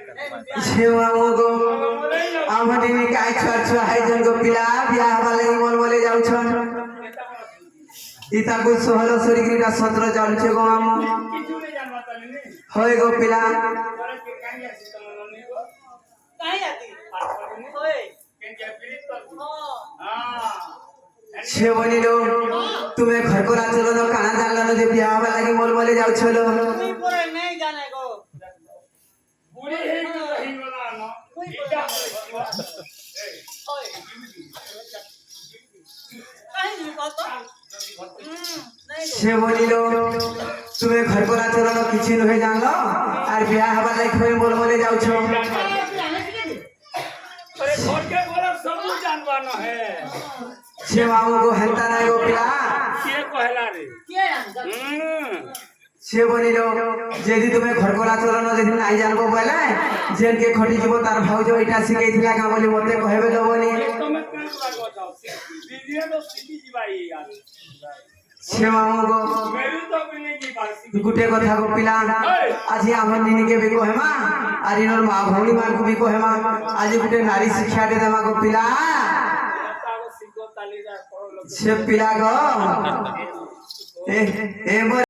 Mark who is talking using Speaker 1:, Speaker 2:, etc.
Speaker 1: छेवागो आमदिनी काय छुआ है जन गो पिला बियाह वाले मोल मोले जाउ छन इता को 16 सरीगीटा 17 चालुछे गो आम होय गो पिला छे बनिलो तुम्हें घर को चलो न काना जानला न जे बियाह वाला की मोल मोले जाउ छलो
Speaker 2: नहीं परे नहीं जाने गो
Speaker 3: पूरी है कि नहीं वाला न इटा
Speaker 1: छे बनिलो तुम्हें घर को चलो न किछि नहे जानलो आर बियाह वाला की मोल मोले जाउ छो
Speaker 3: अरे घर के बोला सब जानवा न है
Speaker 1: छे मामू को हंता नहीं गो पिला
Speaker 3: के कहला रे
Speaker 2: के
Speaker 1: छे बनिलो जेदी तुम्हें घर को चलो न जेदी नहीं जानबो बोले जेन के खटी जीवो तार भाउजो इटा सिकेइथिला का बोली मते कहबे दबनी
Speaker 3: तुम्हें कान लागो जाओ दीदी तो सीधी जीवाई यार
Speaker 1: छे मामू को
Speaker 3: मेरी तो बिने की बात
Speaker 1: गुटे कथा को पिला आज हमर निनी के भी कहमा आर इनर मां भौणी मान को भी कहमा आज गुटे नारी शिक्षा दे देमा को पिला से पिला गो ए